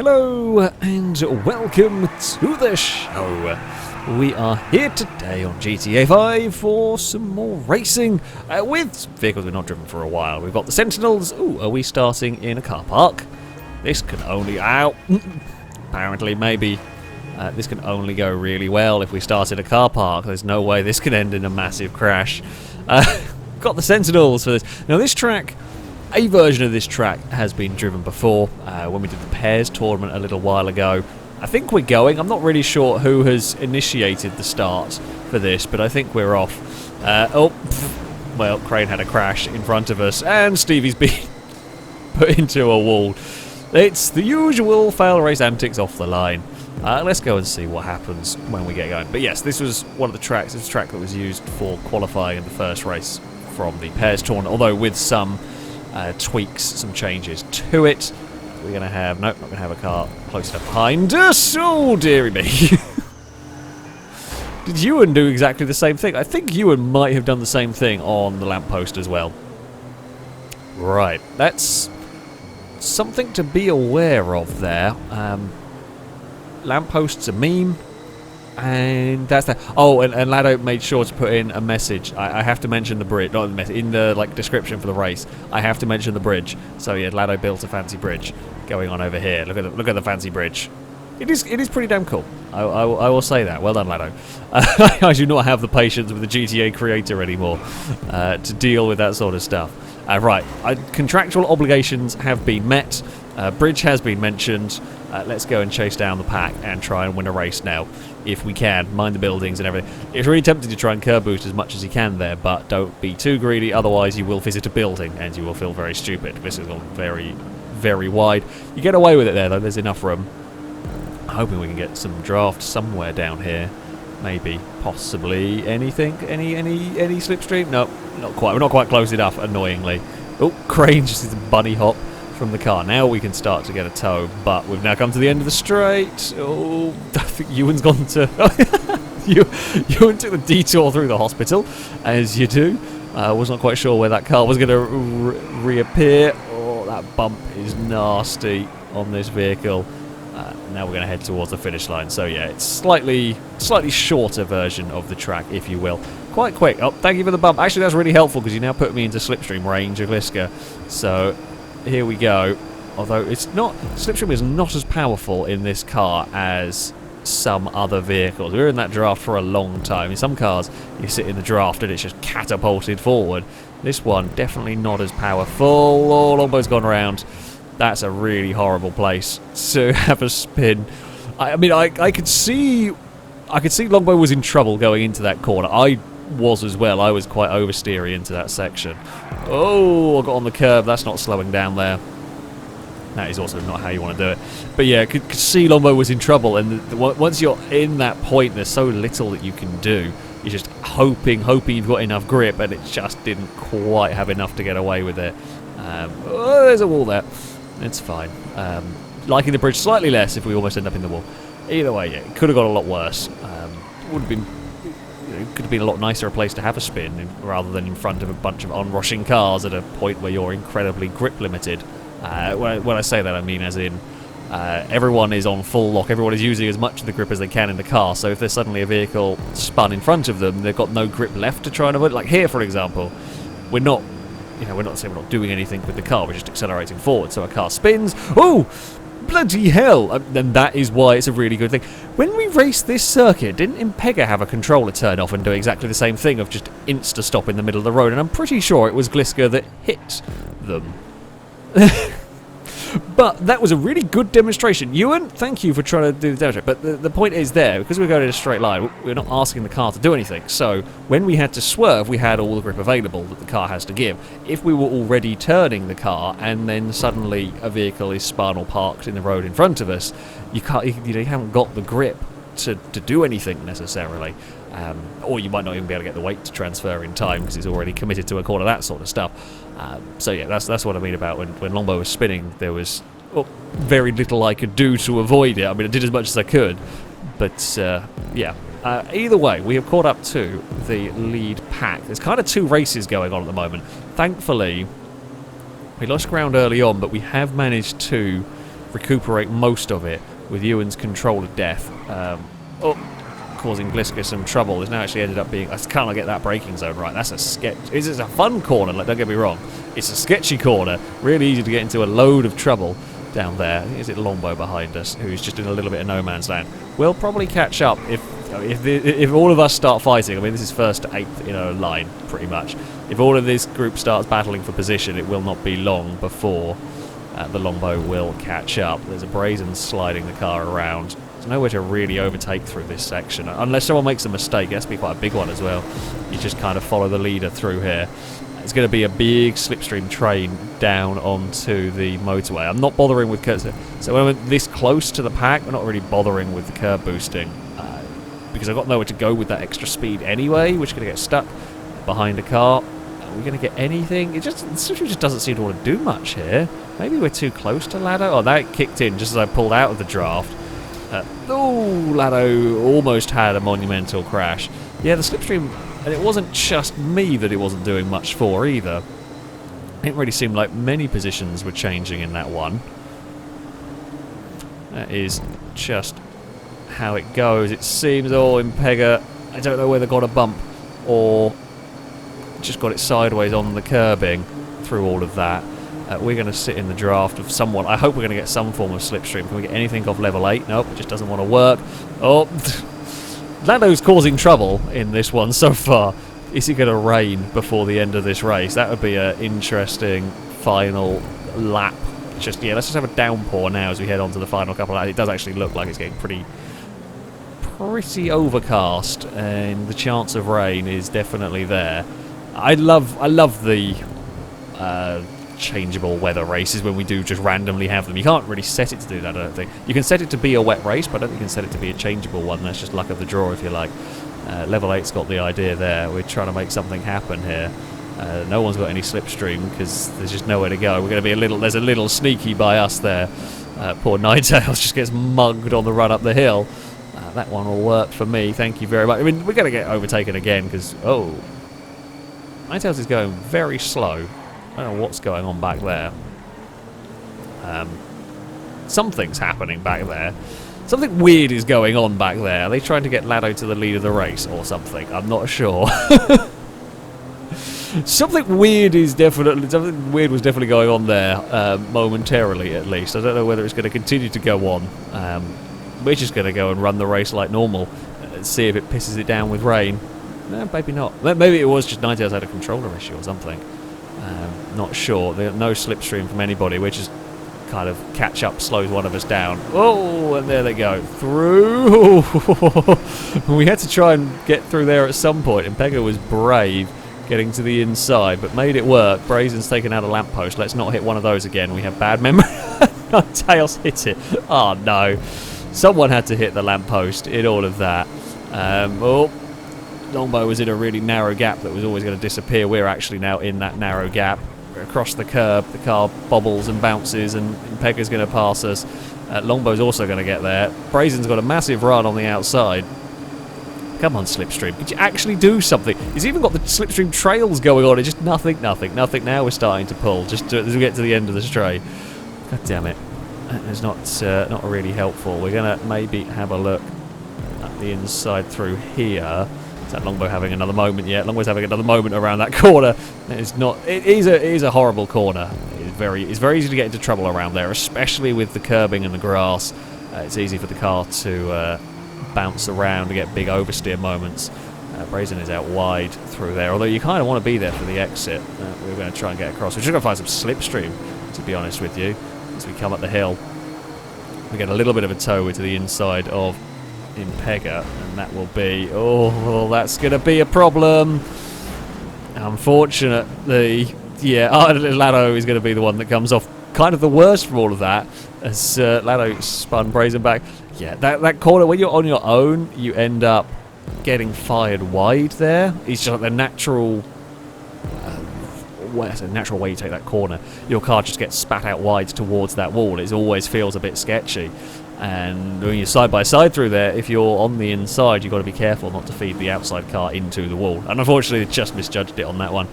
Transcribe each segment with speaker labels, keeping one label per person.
Speaker 1: Hello and welcome to the show. We are here today on GTA 5 for some more racing with vehicles we've not driven for a while. We've got the Sentinels. Ooh, are we starting in a car park? This can only... apparently, maybe. This can only go really well if we start in a car park. There's no way this can end in a massive crash. Got the Sentinels for this. Now this track... A version of this track has been driven before when we did the Pairs tournament a little while ago. I think we're going. I'm not really sure who has initiated the start for this, but I think we're off. Well, Crane had a crash in front of us, and Stevie's been put into a wall. It's the usual FailRace antics off the line. Let's go and see what happens when we get going. But yes, this was one of the tracks. It's a track that was used for qualifying in the first race from the Pairs tournament, although with some... tweaks, some changes to it. We're going to have... Nope, not going to have a car close enough behind us. Oh, dearie me. Did Ewan do exactly the same thing? I think Ewan might have done the same thing on the lamppost as well. Right, that's something to be aware of there. Lampposts are mean. And that's that. Oh, and Lado made sure to put in a message. I have to mention the bridge, not the message, in the description for the race. I have to mention the bridge. So yeah, Lado built a fancy bridge going on over here. Look at the fancy bridge. It is pretty damn cool. I will say that. Well done, Lado. I do not have the patience with the GTA creator anymore to deal with that sort of stuff. Right, contractual obligations have been met. Bridge has been mentioned. Let's go and chase down the pack and try and win a race now, if we can. Mind the buildings and everything. It's really tempting to try and curb boost as much as you can there, but don't be too greedy, otherwise you will visit a building and you will feel very stupid. This is all very, very wide. You get away with it there, though. There's enough room. I'm hoping we can get some draft somewhere down here. Maybe, possibly anything. Any slipstream? No, not quite. We're not quite close enough, annoyingly. Oh, Crane just did a bunny hop from the car. Now we can start to get a tow, but we've now come to the end of the straight. Oh, I think Ewan's gone to... Ewan took the detour through the hospital, as you do. I was not quite sure where that car was going to reappear. Oh, that bump is nasty on this vehicle. Now we're going to head towards the finish line. So yeah, it's slightly shorter version of the track, if you will. Quite quick. Oh, thank you for the bump. Actually, that's really helpful because you now put me into slipstream range of Liska. So here we go. Although it's not... Slipstream is not as powerful in this car as some other vehicles. We were in that draft for a long time. In some cars, you sit in the draft and it's just catapulted forward. This one, definitely not as powerful. Oh, Longbow's gone around. That's a really horrible place to have a spin. I mean, I could see Longbow was in trouble going into that corner. I was as well. I was quite oversteery into that section. Oh, I got on the curb. That's not slowing down there. That is also not how you want to do it. But yeah, could see Longbow was in trouble. And once you're in that point, there's so little that you can do. You're just hoping you've got enough grip, and it just didn't quite have enough to get away with it. Oh, there's a wall there. It's fine. Liking the bridge slightly less if we almost end up in the wall. Either way, yeah, it could have got a lot worse. Would have been... could have been a lot nicer a place to have a spin rather than in front of a bunch of onrushing cars at a point where you're incredibly grip limited. When I say that, I mean as in everyone is on full lock, everyone is using as much of the grip as they can in the car, so if there's suddenly a vehicle spun in front of them, they've got no grip left to try and avoid. Like here, for example, we're not saying we're not doing anything with the car, we're just accelerating forward, so a car spins. Oh! Bloody hell! And that is why it's a really good thing. When we raced this circuit, didn't Impega have a controller turn off and do exactly the same thing of just insta-stop in the middle of the road? And I'm pretty sure it was Gliska that hit them. But that was a really good demonstration. Ewan, thank you for trying to do the demonstration. But the point is there, because we're going in a straight line, we're not asking the car to do anything. So when we had to swerve, we had all the grip available that the car has to give. If we were already turning the car and then suddenly a vehicle is spun or parked in the road in front of us, you haven't got the grip to do anything necessarily. Or you might not even be able to get the weight to transfer in time because it's already committed to a corner, that sort of stuff. So yeah, that's what I mean about when Longbow was spinning, there was very little I could do to avoid it. I mean, I did as much as I could, but yeah. Either way, we have caught up to the lead pack. There's kind of two races going on at the moment. Thankfully, we lost ground early on, but we have managed to recuperate most of it with Ewan's control of death. Causing Bliska some trouble. It's now actually ended up being... I can't get that braking zone right. That's a sketch. It's a fun corner, like, don't get me wrong. It's a sketchy corner. Really easy to get into a load of trouble down there. I think it's Longbow behind us, who's just in a little bit of no man's land. We'll probably catch up if all of us start fighting. I mean, this is first to 8th in a line, pretty much. If all of this group starts battling for position, it will not be long before the Longbow will catch up. There's a Brazen sliding the car around. There's nowhere to really overtake through this section, unless someone makes a mistake. It has to be quite a big one as well. You just kind of follow the leader through here. It's going to be a big slipstream train down onto the motorway. I'm not bothering with curves. So when we're this close to the pack, we're not really bothering with the curb boosting because I've got nowhere to go with that extra speed anyway. We're just going to get stuck behind a car. Are we going to get anything? The slipstream just doesn't seem to want to do much here. Maybe we're too close to Lado. Oh, that kicked in just as I pulled out of the draft. Lado almost had a monumental crash. Yeah, the slipstream, and it wasn't just me that it wasn't doing much for either. It didn't really seem like many positions were changing in that one. That is just how it goes. It seems, in Pega, I don't know whether got a bump or just got it sideways on the curbing through all of that. We're going to sit in the draft of someone. I hope we're going to get some form of slipstream. Can we get anything off level 8? Nope, it just doesn't want to work. Oh, Lando's causing trouble in this one so far. Is it going to rain before the end of this race? That would be an interesting final lap. Let's just have a downpour now as we head on to the final couple of laps. It does actually look like it's getting pretty overcast, and the chance of rain is definitely there. I love the changeable weather races when we do just randomly have them. You can't really set it to do that, I don't think. You can set it to be a wet race, but I don't think you can set it to be a changeable one. That's just luck of the draw, if you like. Level 8's got the idea there. We're trying to make something happen here. No one's got any slipstream because there's just nowhere to go. We're going to be there's a little sneaky by us there. Poor Ninetales just gets mugged on the run up the hill. That one will work for me. Thank you very much. I mean, we're going to get overtaken again because, Ninetales is going very slow. I don't know what's going on back there. Something's happening back there. Something weird is going on back there. Are they trying to get Lado to the lead of the race or something? I'm not sure. Something weird was definitely going on there, momentarily at least. I don't know whether it's going to continue to go on. We're just going to go and run the race like normal and see if it pisses it down with rain. No, maybe not. Maybe it was just Ninetales had a controller issue or something. Not sure. There's no slipstream from anybody. We're just kind of catch up slows one of us down. Oh, and there they go. Through. We had to try and get through there at some point, and Pega was brave getting to the inside, but made it work. Brazen's taken out a lamppost. Let's not hit one of those again. We have bad memory. Tails hit it. Oh, no. Someone had to hit the lamppost in all of that. Longbow was in a really narrow gap that was always going to disappear. We're actually now in that narrow gap. We're across the curb. The car bobbles and bounces, and Pega's going to pass us. Longbow's also going to get there. Brazen's got a massive run on the outside. Come on, Slipstream. Could you actually do something? He's even got the Slipstream trails going on. It's just nothing. Now we're starting to pull just as we get to the end of the straight. God damn it. That is not really helpful. We're going to maybe have a look at the inside through here. Is that Longbow having another moment yet? Longbow's having another moment around that corner. It is a horrible corner. It's very easy to get into trouble around there, especially with the curbing and the grass. It's easy for the car to bounce around to get big oversteer moments. Brazen is out wide through there, although you kind of want to be there for the exit. We're going to try and get across. We're just going to find some slipstream, to be honest with you, as we come up the hill. We get a little bit of a tow to the inside of Impega, and that will be... Oh, that's going to be a problem. Unfortunately, yeah, Lado is going to be the one that comes off kind of the worst from all of that, as Lado spun Brazen back. Yeah, that corner, when you're on your own, you end up getting fired wide there. It's just like the natural... it's a natural way you take that corner. Your car just gets spat out wide towards that wall. It always feels a bit sketchy. And when you're side by side through there, if you're on the inside, you've got to be careful not to feed the outside car into the wall. And unfortunately, they just misjudged it on that one,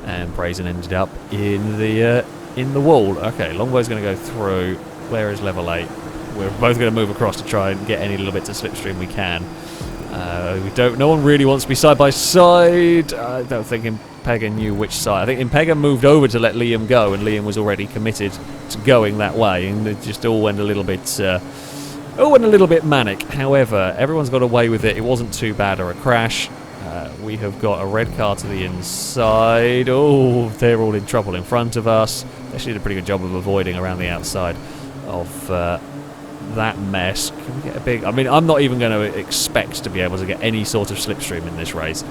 Speaker 1: and Brazen ended up in the wall. Okay, Longbow's going to go through. Where is level 8? We're both going to move across to try and get any little bits of slipstream we can. No one really wants to be side by side. I don't think Impega knew which side. I think Impega moved over to let Liam go, and Liam was already committed to going that way, and it just all went a little bit manic. However, everyone's got away with it. It wasn't too bad or a crash. We have got a red car to the inside. Oh, they're all in trouble in front of us. They actually did a pretty good job of avoiding around the outside of that mess. Can we get a big... I mean, I'm not even going to expect to be able to get any sort of slipstream in this race.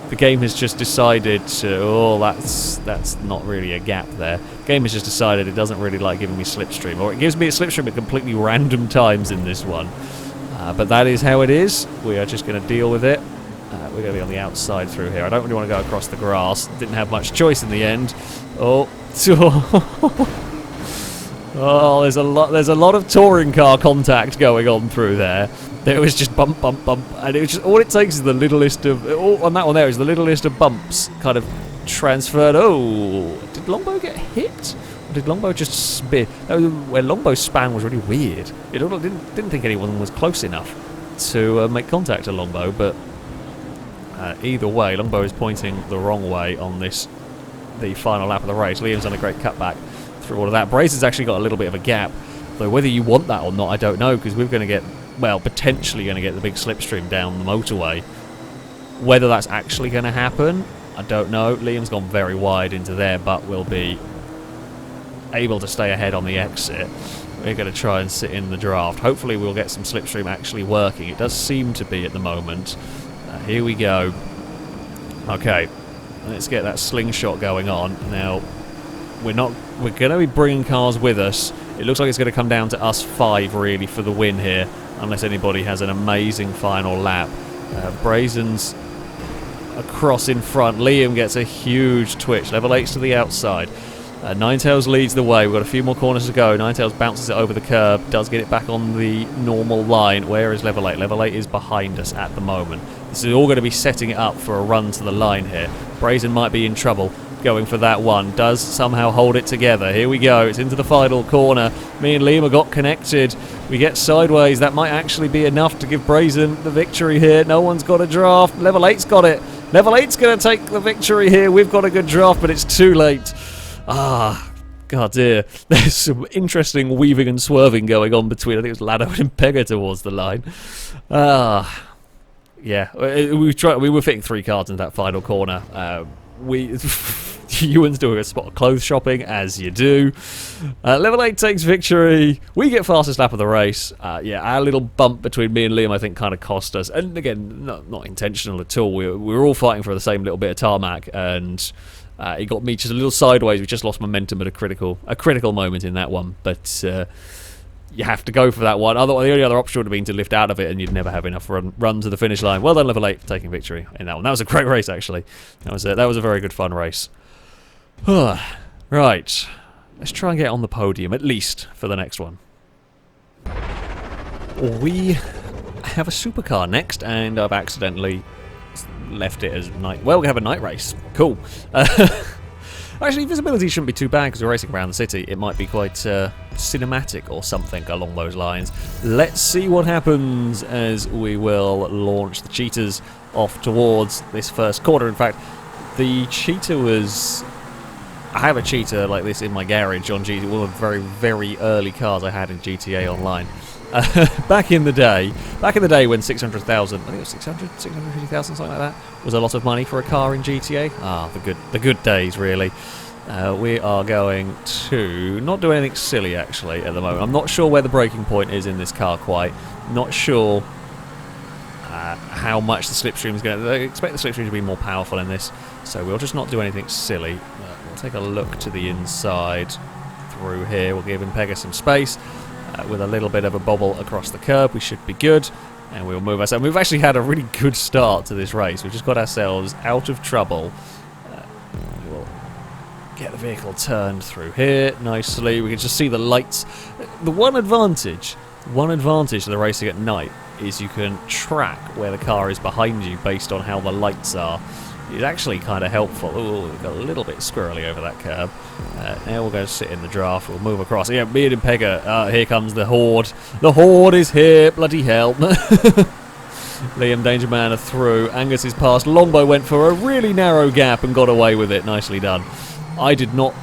Speaker 1: The game has just decided to... Oh, that's not really a gap there. The game has just decided it doesn't really like giving me slipstream. Or it gives me a slipstream at completely random times in this one. But that is how it is. We are just going to deal with it. We're going to be on the outside through here. I don't really want to go across the grass. Didn't have much choice in the end. Oh. Oh, there's a lot of touring car contact going on through there. It was just bump, bump, bump, and it was just all it takes is the littlest of on that one there is the littlest of bumps kind of transferred. Oh, did Longbow get hit? Or did Longbow just spin? Where Longbow's span was really weird. It didn't think anyone was close enough to make contact to Longbow, but either way, Longbow is pointing the wrong way on the final lap of the race. Liam's done a great cutback through all of that. Brazen's actually got a little bit of a gap, though whether you want that or not, I don't know, because we're going to get, well, potentially going to get the big slipstream down the motorway. Whether that's actually going to happen, I don't know. Liam's gone very wide into there, but will be able to stay ahead on the exit. We're going to try and sit in the draft. Hopefully we'll get some slipstream actually working. It does seem to be at the moment. Here we go. Okay, let's get that slingshot going on. Now, we're going to be bringing cars with us. It looks like it's going to come down to us 5 really for the win here, unless anybody has an amazing final lap. Brazen's across in front. Liam gets a huge twitch. Level 8's to the outside. Ninetails leads the way. We've got a few more corners to go. Ninetails bounces it over the curb, does get it back on the normal line. Where is Level 8? Level 8 is behind us at the moment. This is all going to be setting it up for a run to the line here. Brazen might be in trouble going for that one. Does somehow hold it together. Here we go. It's into the final corner. Me and Liam have got connected. We get sideways. That might actually be enough to give Brazen the victory here. No one's got a draft. Level 8's got it. Level 8's going to take the victory here. We've got a good draft, but it's too late. Ah, god dear. There's some interesting weaving and swerving going on between, I think it was Lado and Impega towards the line. Yeah, we were fitting 3 cars into that final corner. Ewan's doing a spot of clothes shopping, as you do. Level 8 takes victory. We get fastest lap of the race. Yeah, our little bump between me and Liam, I think, kind of cost us. And again, not intentional at all. We were all fighting for the same little bit of tarmac, and it got me just a little sideways. We just lost momentum at a critical moment in that one. But you have to go for that one. Otherwise, the only other option would have been to lift out of it, and you'd never have enough run to the finish line. Well done, Level 8, for taking victory in that one. That was a great race, actually. That was a very good fun race. Right, let's try and get on the podium, at least for the next one. We have a supercar next, and I've accidentally left it as night. Well, we have a night race. Cool. Actually, visibility shouldn't be too bad because we're racing around the city. It might be quite cinematic or something along those lines. Let's see what happens as we will launch the cheetahs off towards this first corner. In fact, the cheetah was... I have a cheetah like this in my garage on GTA, one of the very, very early cars I had in GTA Online. Back in the day when 600,000, I think it was 650,000, something like that, was a lot of money for a car in GTA. Ah, the good days, really. We are going to not do anything silly, actually, at the moment. I'm not sure where the breaking point is in this car quite. Not sure how much the slipstream is going to... I expect the slipstream to be more powerful in this, so we'll just not do anything silly. We'll take a look to the inside through here. We'll give Impega some space. With a little bit of a bobble across the curb, we should be good, and we'll move ourselves. We've actually had a really good start to this race. We've just got ourselves out of trouble. We'll get the vehicle turned through here nicely. We can just see the lights. The one advantage of the racing at night is you can track where the car is behind you based on how the lights are. is actually kind of helpful. Oh, we got a little bit squirrely over that curb. Now we'll go sit in the draft. We'll move across. Yeah, me and Pegger. Here comes the horde. The horde is here. Bloody hell. Liam, Danger Man are through. Angus is past. Longbow went for a really narrow gap and got away with it. Nicely done. I did not...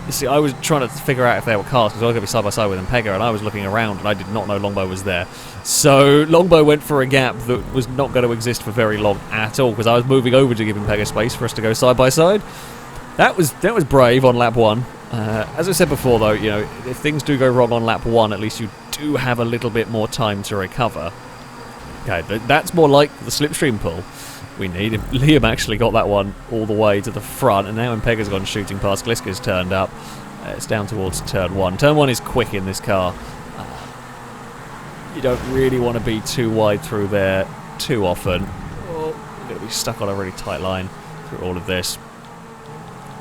Speaker 1: See, I was trying to figure out if there were cars because I was going to be side by side with Pegger, and I was looking around and I did not know Longbow was there. So Longbow went for a gap that was not going to exist for very long at all because I was moving over to give Pegger space for us to go side by side. That was brave on lap 1. As I said before, though, you know, if things do go wrong on lap 1, at least you do have a little bit more time to recover. Okay, but that's more like the slipstream pull we need. Liam actually got that one all the way to the front, and now when Pegger's gone shooting past, Gliska's turned up. It's down towards turn 1. Turn 1 is quick in this car. You don't really want to be too wide through there too often. Oh, we're going to be stuck on a really tight line through all of this.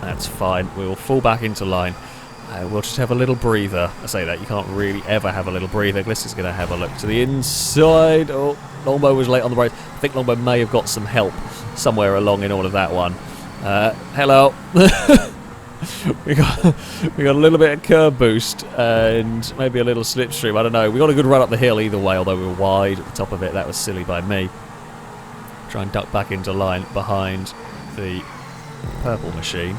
Speaker 1: That's fine. We will fall back into line. We'll just have a little breather. I say that, you can't really ever have a little breather. Gliska's going to have a look to the inside. Oh, Longbow was late on the brakes. I think Longbow may have got some help somewhere along in all of that one. Hello. we got a little bit of curb boost and maybe a little slipstream. I don't know. We got a good run up the hill either way, although we were wide at the top of it. That was silly by me. Try and duck back into line behind the purple machine.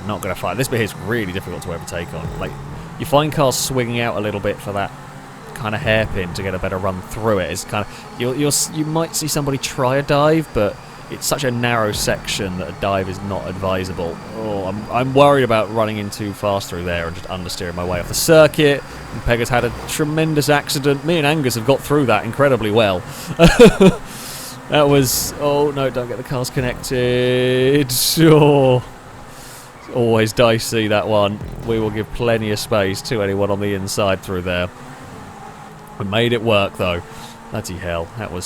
Speaker 1: Not going to fight. This bit is really difficult to overtake on. Like, you find cars swinging out a little bit for that kind of hairpin to get a better run through it. It's kind of you might see somebody try a dive, but it's such a narrow section that a dive is not advisable. Oh, I'm worried about running in too fast through there and just understeering my way off the circuit. And Pegger's had a tremendous accident. Me and Angus have got through that incredibly well. That was... Oh, no, don't get the cars connected. Oh, always dicey, that one. We will give plenty of space to anyone on the inside through there. We made it work, though. Bloody hell. That was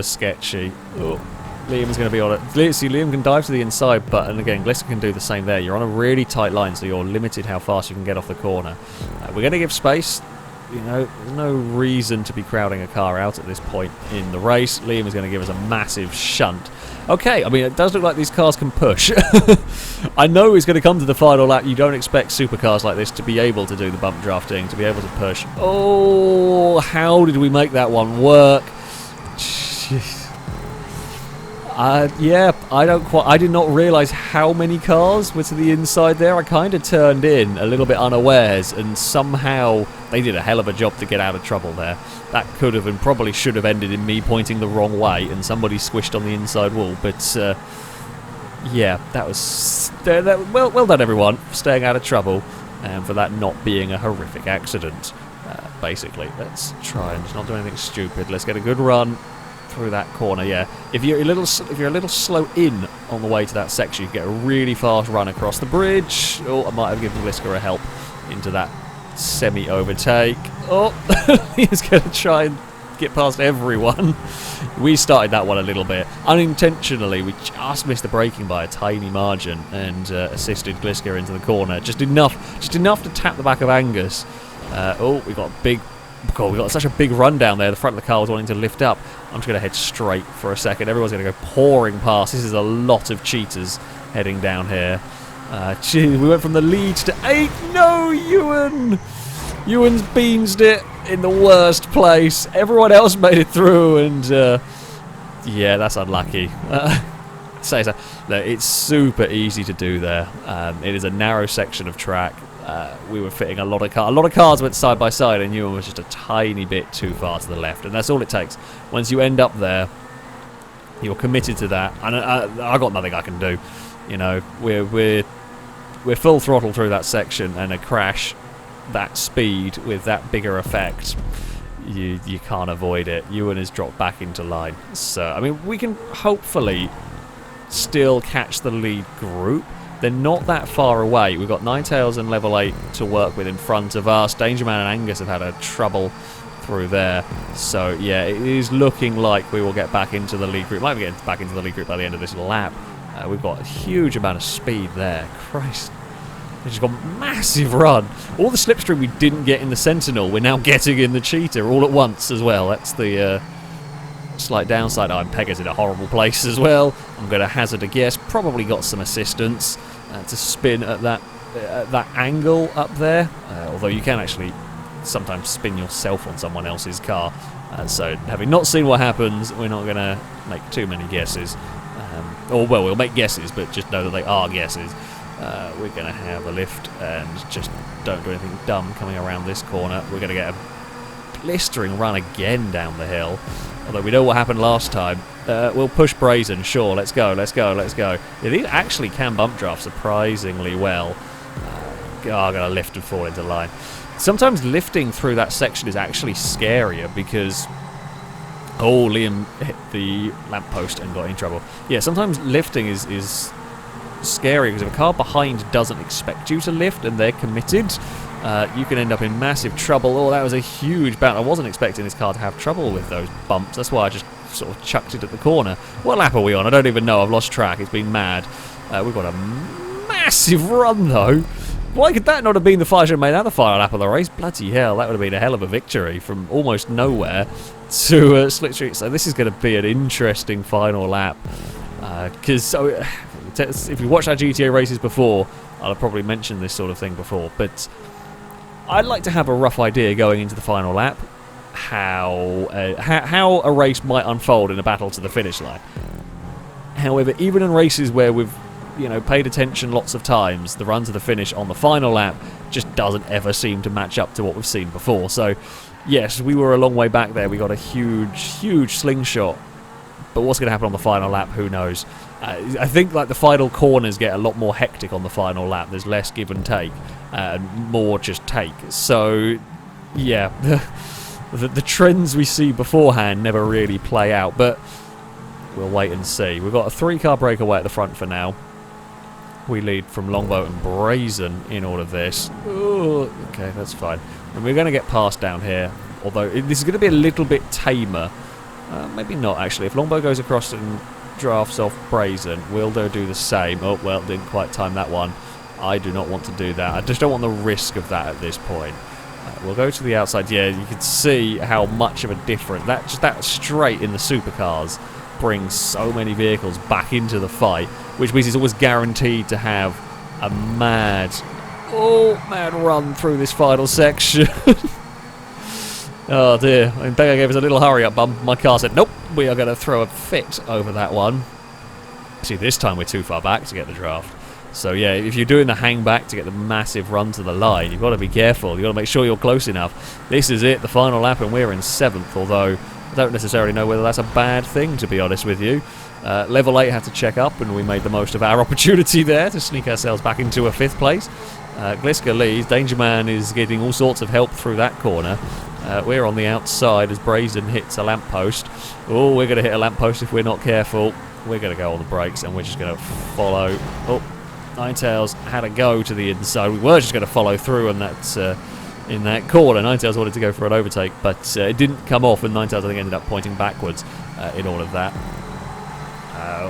Speaker 1: sketchy. Oh. Liam's going to be on it. See, Liam can dive to the inside, but, and again, Gliska can do the same there. You're on a really tight line, so you're limited how fast you can get off the corner. We're going to give space. You know, there's no reason to be crowding a car out at this point in the race. Liam is going to give us a massive shunt. Okay, I mean, it does look like these cars can push. I know it's going to come to the final lap. You don't expect supercars like this to be able to do the bump drafting, to be able to push. Oh, how did we make that one work? Jeez. Yeah, I did not realise how many cars were to the inside there. I kind of turned in a little bit unawares, and somehow they did a hell of a job to get out of trouble there. That could have and probably should have ended in me pointing the wrong way and somebody squished on the inside wall. But yeah, that was well done, everyone, for staying out of trouble and for that not being a horrific accident. Basically, let's try and just not do anything stupid. Let's get a good run through that corner. Yeah, if you're a little slow in on the way to that section, you get a really fast run across the bridge. Oh, I might have given Gliska a help into that semi-overtake. Oh, he's going to try and get past everyone. We started that one a little bit unintentionally. We just missed the braking by a tiny margin and assisted Gliska into the corner. Just enough to tap the back of Angus. Oh, we got a big... God, we got such a big run down there. The front of the car was wanting to lift up. I'm just going to head straight for a second. Everyone's going to go pouring past. This is a lot of cheaters heading down here. Gee, we went from the lead to 8. No, Ewan! Ewan's beansed it in the worst place. Everyone else made it through, and yeah, that's unlucky. So, look, it's super easy to do there. It is a narrow section of track. We were fitting a lot of cars. A lot of cars went side by side, and Ewan was just a tiny bit too far to the left, and that's all it takes. Once you end up there, you're committed to that, and I got nothing I can do. You know, we're full throttle through that section, and a crash that speed with that bigger effect, you can't avoid it. Ewan has dropped back into line, so I mean, we can hopefully still catch the lead group. They're not that far away. We've got Ninetales and Level 8 to work with in front of us. Danger Man and Angus have had a trouble through there. So, yeah, it is looking like we will get back into the lead group. Might be getting back into the lead group by the end of this lap. We've got a huge amount of speed there. Christ. We've just got a massive run. All the slipstream we didn't get in the Sentinel, we're now getting in the Cheetah all at once as well. That's the slight downside. Oh, Impega's in a horrible place as well. I'm going to hazard a guess. Probably got some assistance to spin at that angle up there. Although you can actually sometimes spin yourself on someone else's car. So having not seen what happens, we're not going to make too many guesses. Or, well, we'll make guesses, but just know that they are guesses. We're going to have a lift and just don't do anything dumb coming around this corner. We're going to get a blistering run again down the hill. Although we know what happened last time. We'll push Brazen, sure, let's go. Yeah, these actually can bump draft surprisingly well. I'm going to lift and fall into line. Sometimes lifting through that section is actually scarier because... Oh, Liam hit the lamppost and got in trouble. Yeah, sometimes lifting is scary because if a car behind doesn't expect you to lift and they're committed, you can end up in massive trouble. Oh, that was a huge bounce. I wasn't expecting this car to have trouble with those bumps. That's why I just sort of chucked it at the corner. What lap are we on? I don't even know. I've lost track. It's been mad. We've got a massive run, though. Why could that not have been the fire should have made that the final lap of the race? Bloody hell, that would have been a hell of a victory from almost nowhere to slipstream. So this is going to be an interesting final lap. Because if you watched our GTA races before, I'll have probably mentioned this sort of thing before. But I'd like to have a rough idea going into the final lap how a race might unfold in a battle to the finish line. However, even in races where we've paid attention lots of times, the run to the finish on the final lap just doesn't ever seem to match up to what we've seen before. So, yes, we were a long way back there. We got a huge slingshot. But what's going to happen on the final lap, who knows? I think the final corners get a lot more hectic on the final lap. There's less give and take, and more just take. So, yeah, the trends we see beforehand never really play out. But we'll wait and see. We've got a 3-car breakaway at the front for now. We lead from Longboat and Brazen in all of this. Ooh, okay, that's fine. And we're going to get past down here, although this is going to be a little bit tamer. Maybe not, actually. If Longbow goes across and drafts off Brazen, we'll do the same. Oh, well, didn't quite time that one. I do not want to do that. I just don't want the risk of that at this point. We'll go to the outside. Yeah, you can see how much of a difference. That straight in the supercars brings so many vehicles back into the fight, which means it's always guaranteed to have a mad run through this final section. Oh dear, I think I gave us a little hurry up bump. My car said, nope, we are going to throw a fit over that one. See, this time we're too far back to get the draft. So yeah, if you're doing the hang back to get the massive run to the line, you've got to be careful. You've got to make sure you're close enough. This is it, the final lap, and we're in 7th, although I don't necessarily know whether that's a bad thing, to be honest with you. Level 8 had to check up, and we made the most of our opportunity there to sneak ourselves back into a 5th place. Gliska leads. Danger Man is getting all sorts of help through that corner. We're on the outside as Brazen hits a lamppost. Oh, we're going to hit a lamppost if we're not careful. We're going to go on the brakes, and we're just going to follow. Oh, Ninetails had a go to the inside. We were just going to follow through on that in that corner. Ninetails wanted to go for an overtake, but it didn't come off, and Ninetails I think ended up pointing backwards in all of that.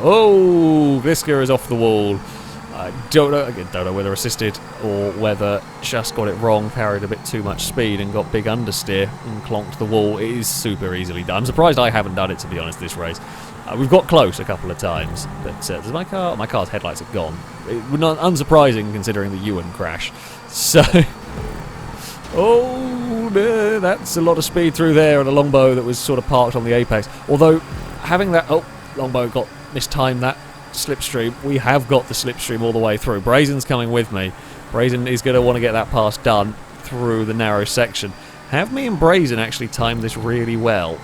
Speaker 1: Gliska is off the wall. I don't know whether assisted or whether just got it wrong, carried a bit too much speed and got big understeer and clonked the wall. It is super easily done. I'm surprised I haven't done it, to be honest, this race. We've got close a couple of times, but does my car's headlights are gone. It would not unsurprising considering the Ewan crash. So, that's a lot of speed through there, and a Longbow that was sort of parked on the apex. Although having that, Longbow got mistimed that slipstream. We have got the slipstream all the way through. Brazen's coming with me. Brazen is going to want to get that pass done through the narrow section. Have me and Brazen actually timed this really well?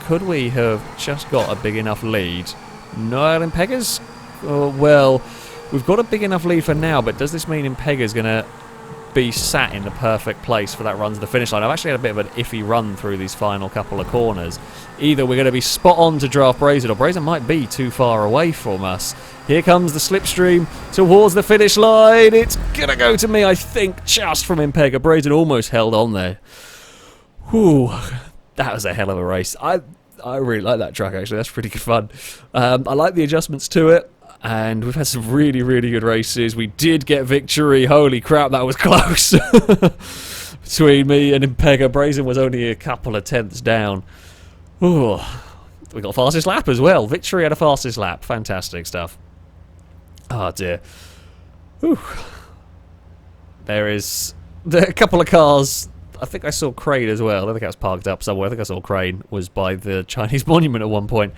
Speaker 1: Could we have just got a big enough lead? No, Impega's? Well, we've got a big enough lead for now, but does this mean Impega's going to be sat in the perfect place for that run to the finish line? I've actually had a bit of an iffy run through these final couple of corners. Either we're going to be spot on to draft Brazen, or Brazen might be too far away from us. Here comes the slipstream towards the finish line. It's going to go to me, I think, just from Impega. Brazen almost held on there. Whew, that was a hell of a race. I really like that track, actually. That's pretty good fun. I like the adjustments to it. And we've had some really good races. We did get victory. Holy crap, that was close. Between me and Impega, Brazen was only a couple of tenths down. Ooh, we got fastest lap as well. Victory at a fastest lap. Fantastic stuff. Oh dear. Whew. There is a couple of cars. I think I saw Crane as well. I don't think I was parked up somewhere. I think I saw Crane was by the Chinese monument at one point.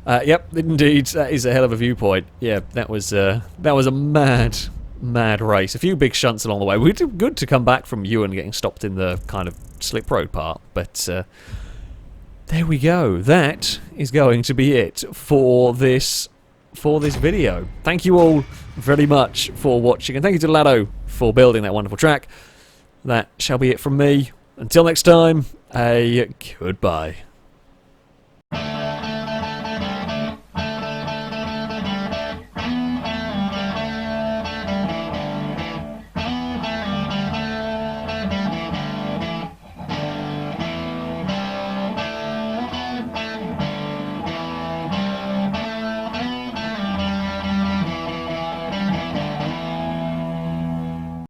Speaker 1: Yep, indeed, that is a hell of a viewpoint. Yeah, that was a mad race. A few big shunts along the way. We did good to come back from Ewan getting stopped in the kind of slip road part, but there we go. That is going to be it for this video. Thank you all very much for watching, and thank you to Lado for building that wonderful track. That shall be it from me. Until next time, a goodbye.